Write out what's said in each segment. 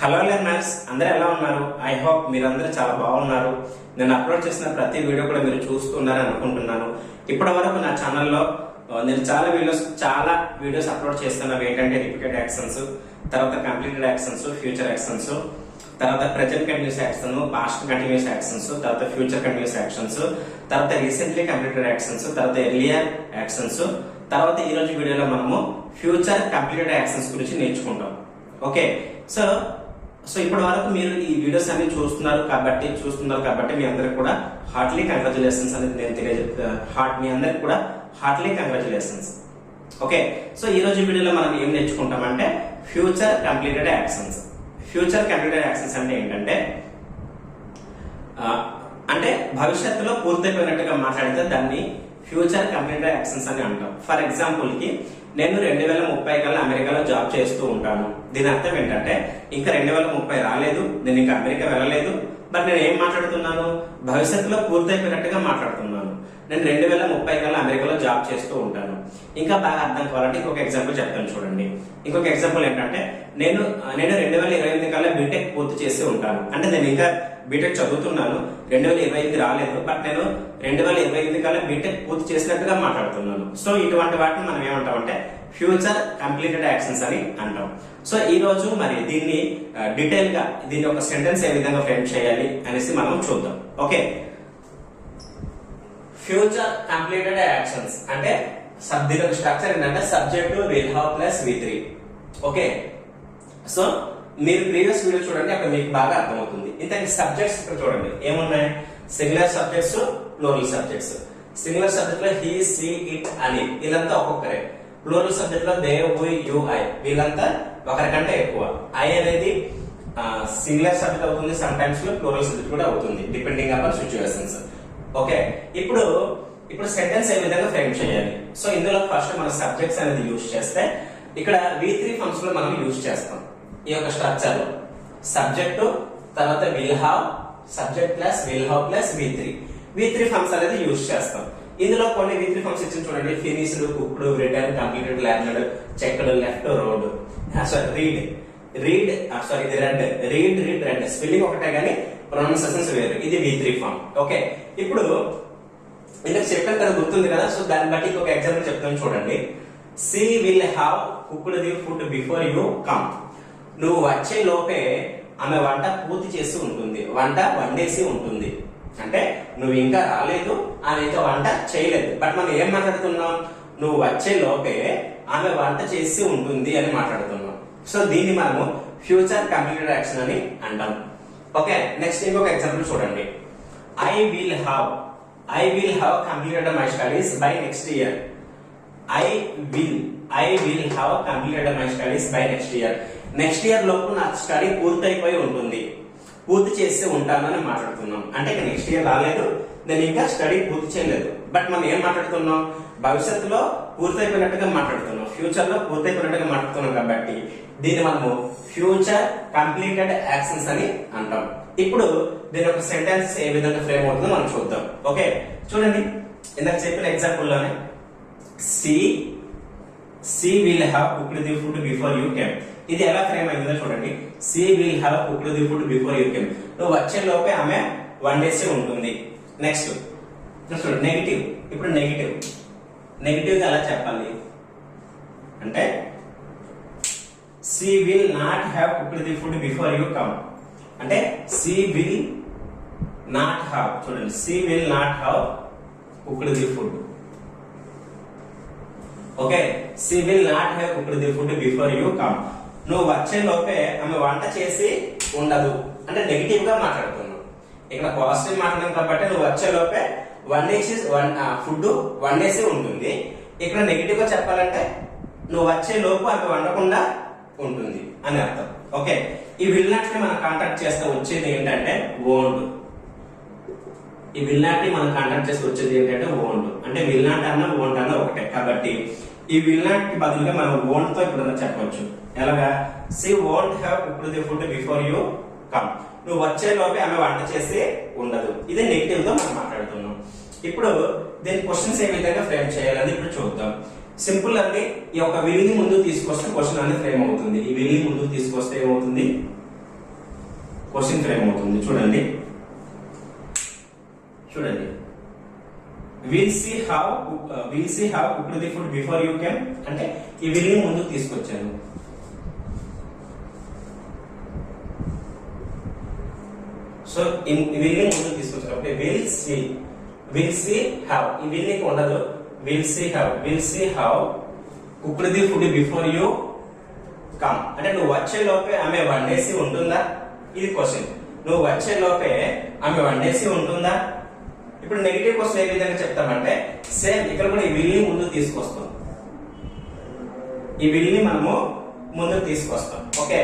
Hello learners, అందరూ ఎలా ఉన్నారు? ఐ హోప్ మీరందరూ చాలా బాగున్నారు. నేను అప్లోడ్ చేసిన ప్రతి వీడియో కూడా మీరు చూస్తున్నారని అనుకుంటున్నాను. ఇప్పటి వరకు నా ఛానల్లో నేను చాలా వీడియోస్ అప్లోడ్ చేస్తున్నాను. ఏంటంటే రిపీటెడ్ యాక్షన్స్, తర్వాత కంప్లీటెడ్ యాక్షన్స్, ఫ్యూచర్ యాక్షన్స్, తర్వాత present continuous action, past continuous actions, తర్వాత ఫ్యూచర్ కంటిన్యూస్ యాక్షన్స్, తర్వాత రీసెంట్లీ కంప్లీటెడ్ యాక్షన్స్, తర్వాత ఎర్లియర్ యాక్షన్స్, తర్వాత ఈ రోజు వీడియోలో మనము ఫ్యూచర్ కంప్లీటెడ్ యాక్షన్స్ గురించి నేర్చుకుంటాం. ఓకే, సో ఇప్పటి వరకు మీరు ఈ వీడియోస్ అన్ని చూస్తున్నారు కాబట్టి మీ అందరికి కూడా హార్ట్లీ కంగ్రాచులేషన్స్ అనేది నేను తెలియజేస్తాను. మీ అందరికి కూడా హార్ట్లీ కంగ్రాచులేషన్స్. ఓకే, సో ఈ రోజు వీడియోలో మనం ఏం నేర్చుకుంటామంటే future completed actions. Future completed actions అంటే ఏంటంటే భవిష్యత్తులో పూర్తయిపోయినట్టుగా మాట్లాడితే దాన్ని ఫ్యూచర్ కంప్లీటెడ్ యాక్షన్స్ అని అంటాం. ఫర్ ఎగ్జాంపుల్ కి నేను 2030 కల్లా అమెరికాలో జాబ్ చేస్తూ ఉంటాను. దీని అర్థం ఏంటంటే ఇంకా 2030 రాలేదు, నేను ఇంకా అమెరికా వెళ్ళలేదు, బట్ నేను ఏం మాట్లాడుతున్నాను, భవిష్యత్తులో పూర్తయిపోయినట్టుగా మాట్లాడుతున్నాను. నేను 2030 కల్లా అమెరికాలో జాబ్ చేస్తూ ఉంటాను. ఇంకా బాగా అర్థం కావాలంటే ఇంకొక ఎగ్జాంపుల్ చెప్తాను చూడండి. ఇంకొక ఎగ్జాంపుల్ ఏంటంటే నేను 2028 కల్లా బీటెక్ పూర్తి చేసి ఉంటాను. అంటే నేను ఇంకా బీటెక్ చదువుతున్నాను, 2028 రాలేదు, బట్ నేను 2028 కల్లా బీటెక్ పూర్తి చేసినట్టుగా మాట్లాడుతున్నాను. సో ఇటువంటి వాటిని మనం ఏమంటామంటే ఫ్యూచర్ కంప్లీటెడ్ యాక్షన్స్ అని అంటాం. సో ఈ రోజు మరి దీన్ని డీటెయిల్ గా దీని ఒక సెంటెన్స్ ఏ విధంగా ఫ్రేమ్ చేయాలి అనేసి మనం చూద్దాం. ఓకే, ఫ్యూచర్ కంప్లీటెడ్ యాక్షన్స్ అంటే దీని ఒక స్ట్రక్చర్ ఏంటంటే subject will have plus V3. Okay, so మీరు ప్రీవియస్ వీడియో చూడండి, అక్కడ మీకు బాగా అర్థమవుతుంది. ఇంతకీ సబ్జెక్ట్స్ ఇక్కడ చూడండి ఏమున్నాయి, singular subjects, plural subjects. Singular subject లో హీ, సీ, ఇట్ అని వీళ్ళంతా ఒక్కొక్కరే. ప్లూరల్ సబ్జెక్ట్ లో దే, వి, యు, ఐ వీళ్ళంతా ఒకరికంటే ఎక్కువ. ఐ అనేది సింగులర్ సబ్జెక్ట్ అవుతుంది, సమ్ టైమ్స్ లో ప్లూరల్ సబ్జెక్ట్ కూడా అవుతుంది, డిపెండింగ్ అపాన్ సిచ్యువేషన్స్. ఓకే, ఇప్పుడు సెంటెన్స్ ఏ విధంగా ఫ్రేమ్ చేయాలి. సో ఇందులో ఫస్ట్ మన సబ్జెక్ట్స్ అనేది యూజ్ చేస్తే ఇక్కడ V3 ఫార్మ్స్ లో మనం యూజ్ చేస్తాం. ఈ యొక్క స్ట్రక్చర్ లో సబ్జెక్టు, తర్వాత will have, subject plus will have plus V3 forms అనేది యూజ్ చేస్తాం. ఇందులో కొన్ని V3 ఫార్మ్స్ ఇచ్చి చూడండి, finished, cooked, return, completed, learned, checked, left, rode, read ఇది రెడ్, రెడ్ స్పెల్లింగ్ ఒకటే కానీ ప్రొనౌన్సియేషన్స్ వేరు. ఇది V3 ఫార్మ్. ఓకే, ఇప్పుడు ఇందుకు చెప్పాను కదా, గుర్తుంది కదా. సో దాన్ని బట్టి ఒక ఎగ్జాంపుల్ చెప్తాను చూడండి. She will have cooked the food before you come. నువ్వు వచ్చే లోపే ఆమె వంట పూర్తి చేసి ఉంటుంది, వంట వండేసి ఉంటుంది. అంటే నువ్వు ఇంకా రాలేదు, ఆమె ఇంకా వంట చేయలేదు, బట్ మనం ఏం మాట్లాడుతున్నాం, నువ్వు వచ్చే లోపే ఆమె వంట చేసి ఉంటుంది అని మాట్లాడుతున్నాం. సో దీన్ని మనము ఫ్యూచర్ కంప్లీటెడ్ యాక్షన్ అని అంటాం. ఓకే, నెక్స్ట్ ఇంకొక ఎగ్జాంపుల్ చూడండి. I will have completed my studies by next year. I will have completed my studies by next year. Next year లోపు నా స్టడీ పూర్తయిపోయి ఉంటుంది, పూర్తి చేసి ఉంటానని మాట్లాడుతున్నాం. అంటే నెక్స్ట్ ఇయర్ రాలేదు, నేను ఇంకా స్టడీ పూర్తి చేయలేదు, బట్ మనం ఏం మాట్లాడుతున్నాం, భవిష్యత్తులో పూర్తయిపోయినట్టుగా మాట్లాడుతున్నాం, ఫ్యూచర్ లో పూర్తయిపోయినట్టుగా మాట్లాడుతున్నాం. కాబట్టి దీన్ని మనము ఫ్యూచర్ కంప్లీటెడ్ యాక్షన్స్ అని అంటాం. ఇప్పుడు దీని ఒక సెంటెన్స్ ఏ విధంగా ఫ్రేమ్ అవుతుందో మనం చూద్దాం. ఓకే, చూడండి, ఇందాక చెప్పిన ఎగ్జాంపుల్ లోనే she will have cooked the food before you came. ఇది ఎలా ఫ్రేమ్ అయిందో చూడండి. She will have cooked the food before you came. నువ్వు వచ్చే లోపే ఆమె వండేసి ఉంటుంది. నెక్స్ట్ చూడండి, నెగిటివ్. ఇప్పుడు నెగిటివ్ గా ఎలా చెప్పాలి అంటే she will not have cooked the food before you come. అంటే సి విల్ నాట్ హ్యావ్, చూడండి, she will not have cooked the food. Okay, she will not have cooked the food before you come. నువ్వు వచ్చే లోపే ఆమె వంట చేసి ఉండదు. అంటే నెగిటివ్ గా మాట్లాడుతున్నావు. ఇక్కడ పాజిటివ్ మాట్లాడడం కాబట్టి నువ్వు వచ్చే లోపే ఫుడ్ వండేసి ఉంటుంది. ఇక్కడ నెగిటివ్ గా చెప్పాలంటే నువ్వు వచ్చే లోపు ఆమె వండకుండా ఉంటుంది అని అర్థం. ఓకే, ఈ విల్ నాట్ ని మనం కాంటాక్ట్ చేస్తే వచ్చేది ఏంటంటే వోంట్. ఈ విల్ నాట్ ని మనం కాంటాక్ట్ చేస్తే వచ్చేది ఏంటంటే వోంట్. అంటే విల్ నాట్ అన్న వోంట్ అన్న ఒకటే. కాబట్టి ఈ విల్ నాట్ కి బదులుగా మనం వోంట్ తో ఇప్పుడు చెప్పవచ్చు. ఎలాగా, she won't have cooked the food before you come. నువ్వు వచ్చే లోపే ఆమె వంట చేసి ఉండదు. ఇది నెగిటివ్ తో మనం మాట్లాడుతున్నాం. ఇప్పుడు దీని క్వశ్చన్స్ ఏ విధంగా ఫ్రేమ్ చేయాలని ఇప్పుడు చూద్దాం. సింపుల్ అండి. ఈ యొక్క విల్ ని ముందుకు తీసుకొస్తే క్వశ్చన్ అనేది ఫ్రేమ్ అవుతుంది. ఈ విల్ ని ముందుకు తీసుకొస్తే ఏమవుతుంది, క్వశ్చన్ ఫ్రేమ్ అవుతుంది. చూడండి చూడండి will she have cooked the food before you came అంటే ఈ విల్ ని ముందుకు తీసుకొచ్చాను. సో ఈ విల్ ని ముందుకు తీసుకొచ్చాను. ఓకే, విల్ సీ హౌ ఈ విల్ నీకు ఉండదు. Will she have cooked the food before you come అంటే నువ్వు వచ్చే లోపే ఆమె వండేసి ఉంటుందా? ఇది క్వశ్చన్. నువ్వు వచ్చే లోపే ఆమె వండేసి ఉంటుందా? ఇప్పుడు నెగిటివ్ క్వశ్చన్ ఏ విధంగా చెప్తామంటే సేమ్ ఇక్కడ కూడా ఈ విల్ ని ముందుకు తీసుకొస్తాం. ఈ విల్ ని మనము ముందుకు తీసుకొస్తాం. ఓకే,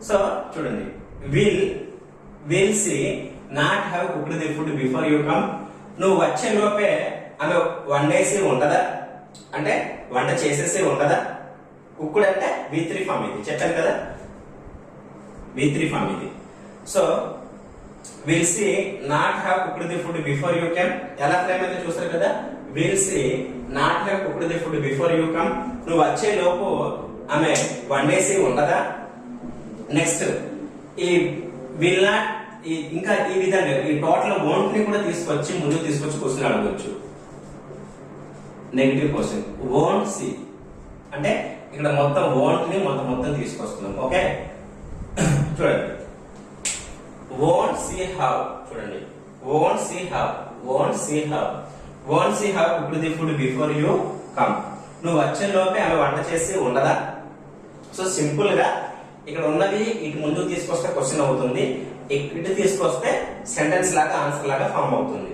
సో చూడండి will she not have cooked the food before you come. నువ్వు వచ్చే లోపే ఆమె వండేసి ఉండదా అంటే వంట చేసేసి ఉండదా? కుక్కుడు అంటే V3 ఫామ్ ఇది చెప్పాను కదా, V3 ఫామ్ ఇది. So will she not have cooked the food before you come ఎలా ఫ్రేమ్ అయితే చూస్తారు కదా. Will she not have cooked the food before you come నువ్వు వచ్చే లోపు ఆమె వండేసి ఉండదా? నెక్స్ట్ ఈ విల్ నాట్ ఇంకా ఈ విధంగా ఈ టోటల్ వోంట్ ని కూడా తీసుకొచ్చి ముందుకు తీసుకొచ్చి క్వశ్చన్ అడగవచ్చు. నెగిటివ్ క్వశ్చన్ వోంట్ సీ అంటే ఇక్కడ మొత్తం వోంట్ ని మొత్తం తీసుకొస్తున్నాం. ఓకే, చూడండి వోంట్ సీ హౌ చూడండి won't she have cooked the food before you come నువ్వు వచ్చే లోపే ఆమె వంట చేసి ఉండదా? సో సింపుల్ గా ఇక్కడ ఉన్నది ఇటు ముందు తీసుకొస్తే క్వశ్చన్ అవుతుంది, ఇటు తీసుకొస్తే సెంటెన్స్ లాగా ఆన్సర్ లాగా ఫామ్ అవుతుంది.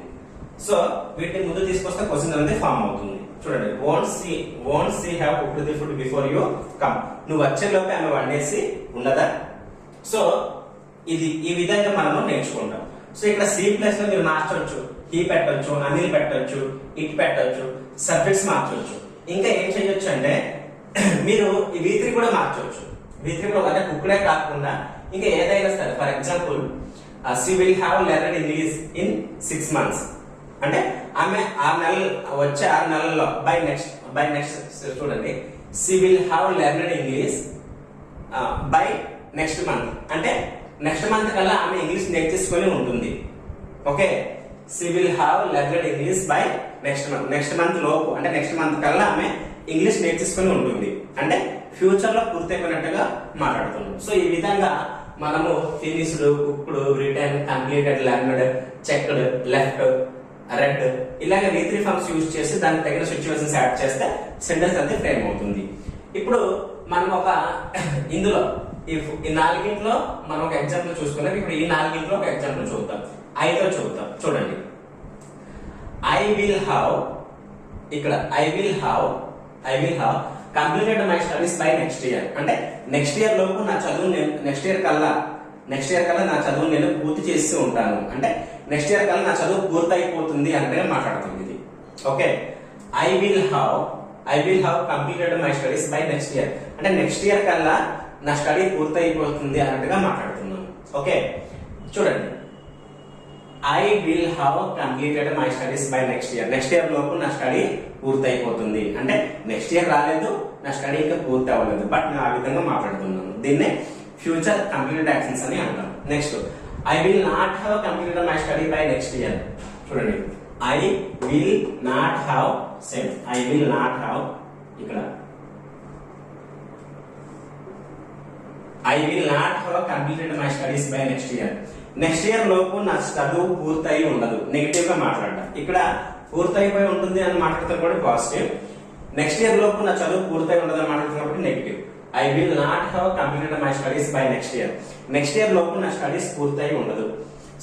సో వీటిని ముందు తీసుకొస్తే క్వశ్చన్ అనేది ఫామ్ అవుతుంది. చూడండి won't she have cooked the food before you come నువ్వు వచ్చే లోపే ఆమె వండేసి ఉండదా? సో ఇది ఈ విధంగా మనము నేర్చుకుంటాం. సో ఇక్కడ సి ప్లస్ లో మీరు మార్చవచ్చు, హీ పెట్టొచ్చు, అనిల్ పెట్టొచ్చు, ఇట్ పెట్టొచ్చు, సబ్జెక్ట్స్ మార్చవచ్చు. ఇంకా ఏం చేయొచ్చు అంటే మీరు ఈ V3 కూడా మార్చవచ్చు. V3 కూడా అంటే కుక్డే కాకుండా ఇంకా ఏదైనా సరే. For example she will have learned English in 6 months అంటే ఆమె 6 నెలలు వచ్చే 6 నెలల్లో బై నెక్స్ట్ చూడండి she will have learned English by next month అంటే నెక్స్ట్ మంత్ కల్లా ఆమె ఇంగ్లీష్ నేర్చేసుకొని ఉంటుంది. Okay, she will have learned English by next month లోపు అంటే నెక్స్ట్ మంత్ కల్లా ఆమె ఇంగ్లీష్ నేర్చేసుకొని ఉంటుంది అంటే ఫ్యూచర్ లో పూర్తయిపోయినట్టుగా మాట్లాడుతున్నాం. సో ఈ విధంగా మనము finished, cooked, return, completed, learned, checked, left, red ఇలాగే V3 ఫార్మ్స్ యూజ్ చేసి దానికి తగిన సిచ్యువేషన్స్ యాడ్ చేస్తే సెంటెన్స్ అయితే ఫ్రేమ్ అవుతుంది. ఇప్పుడు మనం ఒక ఇందులో ఈ నాలుగింట్లో మనం ఒక ఎగ్జాంపుల్ చూసుకున్నాం. ఇప్పుడు ఈ నాలుగింట్లో ఒక ఎగ్జాంపుల్ చూద్దాం. ఐదో చూద్దాం. చూడండి ఐ విల్ హ్యావ్ ఇక్కడ I will have completed my studies by next year అంటే నెక్స్ట్ ఇయర్ లోపు నా చదువు నెక్స్ట్ ఇయర్ కల్లా నా చదువు నేను పూర్తి చేసి ఉంటాను అంటే నెక్స్ట్ ఇయర్ కల్లా నా చదువు పూర్తయిపోతుంది అంటే మాట్లాడుతుంది ఇది. Okay, I will have completed my studies by next year అంటే నెక్స్ట్ ఇయర్ కల్లా నా స్టడీ పూర్తయిపోతుంది అన్నట్టుగా మాట్లాడుతున్నాను. ఓకే, చూడండి I will have completed my studies by next year లోపు నా స్టడీ పూర్తయిపోతుంది అంటే నెక్స్ట్ ఇయర్ రాలేదు, నా స్టడీ ఇంకా పూర్తి అవ్వలేదు, బట్ నేను ఆ విధంగా మాట్లాడుతున్నాను. దీన్నే ఫ్యూచర్ కంప్లీటెడ్ యాక్షన్స్ అని అంటాం. Next I will not have completed my study by next year. చూడండి ఐ విల్ నాట్ హ్యావ్ ఇక్కడ I will not have completed my studies by next year. Next year లోపు నా చదువు పూర్తయి ఉండదు. నెగిటివ్ గా మాట్లాడటం. ఇక్కడ పూర్తయిపోయి ఉంటుంది అని మాట్లాడతారు కూడా పాజిటివ్. నెక్స్ట్ ఇయర్ లోపు నా చదువు పూర్తయి ఉండదు అని మాట్లాడుతున్నారు కాబట్టి negative. I will not have completed my studies by next year లోపు నా స్టడీస్ పూర్తయి ఉండదు.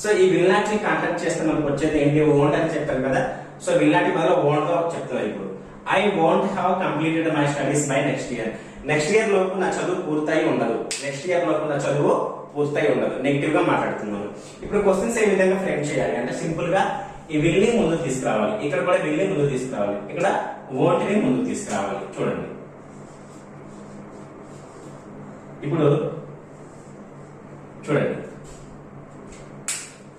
సో ఈ విల్ నాట్ ని కాంటాక్ట్ చేస్తే మనకు వచ్చేది ఏంటి? వోంట్ అని చెప్తారు కదా. సో విల్ నాట్ బదులు వోంట్ గా చెప్తున్నారు. ఇప్పుడు I won't have completed my studies by next year లోపు నా చదువు పూర్తయి ఉండదు. నెగిటివ్ గా మాట్లాడుతున్నాను. ఇప్పుడు క్వశ్చన్స్ ఏ విధంగా ఫ్రేమ్ చేయాలి అంటే సింపుల్ గా ఈ విల్ ని ముందు తీసుకురావాలి, ఇక్కడ కూడా విల్ ని ముందు తీసుకురావాలి, ఇక్కడ వోంట్ ని ముందు తీసుకురావాలి. చూడండి ఇప్పుడు చూడండి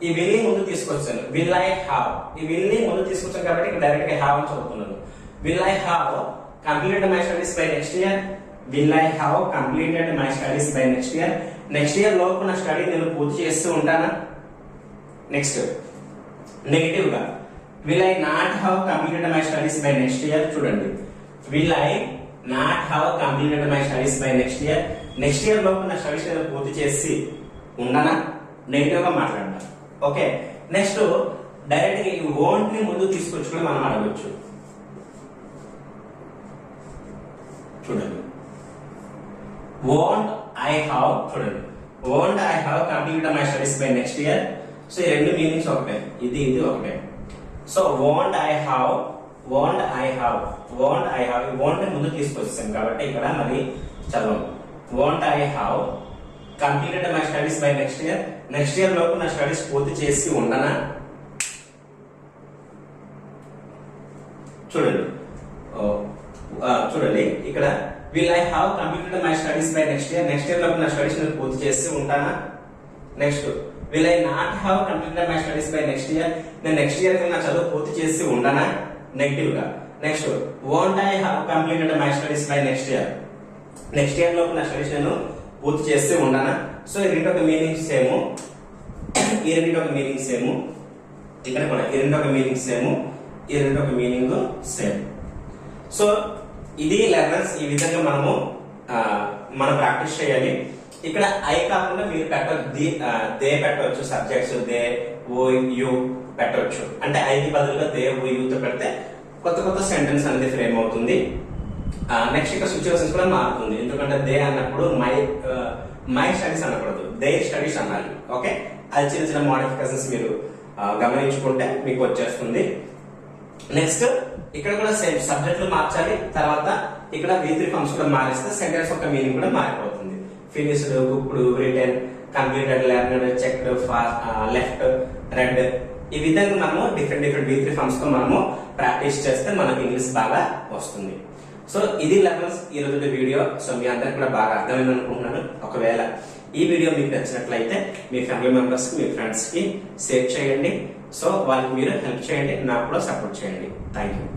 ఈ విల్ ని ముందు తీసుకొచ్చాను. విల్ ఐ హ్యావ్ ఈ విల్ ని ముందు తీసుకొచ్చాను కాబట్టి ఇక్కడ డైరెక్ట్ గా హ్యావ్ అని చదువుతున్నాను. Will I have completed my studies by next year. Will I have completed my studies by next year? Next year లోపు నా స్టడీ నేను పూర్తి చేస్తూ ఉంటానా. నెక్స్ట్ నెగిటివ్ గా will I not have completed my studies by next year. చూడండి, will I not have completed my studies by next year. Next year లోపు నా స్టడీస్ నేను పూర్తి చేసి ఉండనా, నెగిటివ్ గా మాట్లాడతాను. ఓకే, నెక్స్ట్ డైరెక్ట్ గా ఈ వోంట్ ని ముందు తీసుకొచ్చుకొని మనం అడగొచ్చు. చూడండి, won't I have, చూడండి, won't I have completed my studies by next year. So ఈ రెండు మీనింగ్స్ ఒకటే, ఇది ఒకటే. So won't I have won't ముందు తీసుకొచ్చాం కాబట్టి ఇక్కడ మరి చదవం. won't I have completed my studies by next year. Next year లోపు నా స్టడీస్ పూర్తి చేసి ఉండనా. చూడండి చూడండి ఇక్కడ will I have completed my studies by next year. Next year లోపు నా స్టడీస్ నేను పూర్తి చేసి ఉంటానా. Next will I not have completed my studies by next year. నేను నెక్స్ట్ ఇయర్ నా చదువు పూర్తి చేసి ఉండనా, నెగిటివ్ గా. Next won't I have completed my studies by next year. Next year లోపు నా స్టడీస్ నేను పూర్తి చేసి ఉండనా. సో ఈ రెండు ఒక మీనింగ్ సేమ్, ఈ రెండు ఒక మీనింగ్ సేమ్, ఇక్కడ కూడా ఈ రెండు ఒక మీనింగ్ సేమ్, ఈ రెండు ఒక మీనింగ్ సేమ్. సో ఇది లెర్నర్స్ ఈ విధంగా మనం ప్రాక్టీస్ చేయాలి. ఇక్కడ ఐ కాకుండా మీరు దే పెట్టవచ్చు, సబ్జెక్ట్స్ దే ఓ యు పెట్టవచ్చు. అంటే ఐకి బదులుగా దే ఓ యూతో పెడితే కొత్త కొత్త సెంటెన్స్ అనేది ఫ్రేమ్ అవుతుంది. నెక్స్ట్ ఇక్కడ సిచ్యువేషన్స్ కూడా మారుతుంది. ఎందుకంటే దే అన్నప్పుడు మై స్టడీస్ అనకూడదు, దే స్టడీస్ అనాలి. ఓకే, అది చిన్న చిన్న మోడిఫికేషన్స్ మీరు గమనించుకుంటే మీకు వచ్చేస్తుంది. నెక్స్ట్ ఇక్కడ కూడా సేమ్ సబ్జెక్టులు మార్చాలి. తర్వాత ఇక్కడ V3 ఫార్మ్స్ కూడా మారిస్తే సెంటెన్స్ యొక్క మీనింగ్ కూడా మారిపోతుంది. Finished, cooked, written, completed, learned, checked, left, red, ఈ విధంగా మనము డిఫరెంట్ V3 ఫార్మ్స్ తో మనము ప్రాక్టీస్ చేస్తే మనకి ఇంగ్లీష్ బాగా వస్తుంది. సో ఇది లెర్నర్స్ ఈ రోజు వీడియో. సో మీ అందరికి కూడా బాగా అర్థమైంది అనుకుంటున్నాను. ఒకవేళ ఈ వీడియో మీకు నచ్చినట్లయితే మీ ఫ్యామిలీ మెంబర్స్ కి, మీ ఫ్రెండ్స్ కి షేర్ చేయండి. సో వాళ్ళకి మీరు హెల్ప్ చేయండి, నాకు కూడా సపోర్ట్ చేయండి. Thank you.